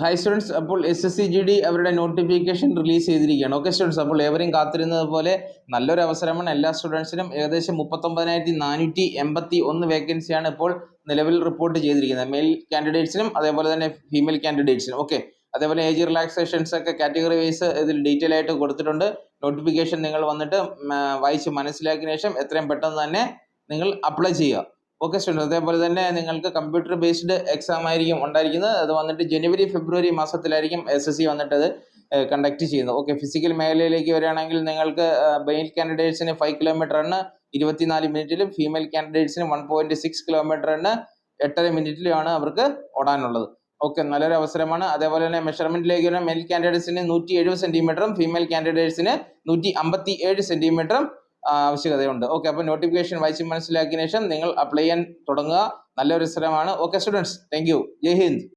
Hi students, അപ്പോൾ SSCGD അവരുടെ notification release ചെയ്തിരിക്കുകയാണ്. ഓക്കെ സ്റ്റുഡൻസ്, അപ്പോൾ ഏവരെയും കാത്തിരുന്നത് പോലെ നല്ലൊരു അവസരമാണ് എല്ലാ സ്റ്റുഡൻസിനും. ഏകദേശം 39,481 വേക്കൻസിയാണ് ഇപ്പോൾ നിലവിൽ റിപ്പോർട്ട് ചെയ്തിരിക്കുന്നത്, മെയിൽ കാൻഡിഡേറ്റ്സിനും അതേപോലെ തന്നെ ഫീമെയിൽ കാൻഡിഡേറ്റ്സിനും. ഓക്കെ, അതേപോലെ ഏജ് റിലാക്സേഷൻസ് ഒക്കെ കാറ്റഗറി വൈസ് ഇതിൽ ഡീറ്റെയിൽ ആയിട്ട് കൊടുത്തിട്ടുണ്ട്. നോട്ടിഫിക്കേഷൻ നിങ്ങൾ വന്നിട്ട് വായിച്ച് മനസ്സിലാക്കിയ ശേഷം എത്രയും പെട്ടെന്ന് തന്നെ നിങ്ങൾ അപ്ലൈ ചെയ്യുക. ഓക്കെ സ്റ്റുഡൻസ്, അതേപോലെ തന്നെ നിങ്ങൾക്ക് കമ്പ്യൂട്ടർ ബേസ്ഡ് എക്സാം ആയിരിക്കും ഉണ്ടായിരിക്കുന്നത്. അത് വന്നിട്ട് ജനുവരി ഫെബ്രുവരി മാസത്തിലായിരിക്കും SSC വന്നിട്ട് അത് കണ്ടക്ട് ചെയ്യുന്നത്. ഓക്കെ, ഫിസിക്കൽ മേഖലയിലേക്ക് വരികയാണെങ്കിൽ നിങ്ങൾക്ക് മെയിൽ കാൻഡിഡേറ്റ്സിന് 5 കിലോമീറ്ററിന് 24 മിനിറ്റിലും ഫീമെയിൽ കാൻഡിഡേറ്റ്സിന് 1.6 കിലോമീറ്ററിന് 8.5 മിനിറ്റിലുമാണ് അവർക്ക് ഓടാനുള്ളത്. ഓക്കെ, നല്ലൊരു അവസരമാണ്. അതേപോലെ തന്നെ മെഷർമെന്റിലേക്ക് വരുന്ന മെയിൽ കാൻഡിഡേറ്റ്സിന് 170 സെന്റിമീറ്ററും ഫീമെയിൽ കാൻഡിഡേറ്റ്സിന് 157 സെന്റിമീറ്ററും ആവശ്യകതയുണ്ട്. ഓക്കെ, അപ്പോൾ നോട്ടിഫിക്കേഷൻ വായിച്ച് മനസ്സിലാക്കിയ ശേഷം നിങ്ങൾ അപ്ലൈ ചെയ്യാൻ തുടങ്ങുക. നല്ലൊരു അവസരമാണ്. Okay students, thank you. Jai Hind.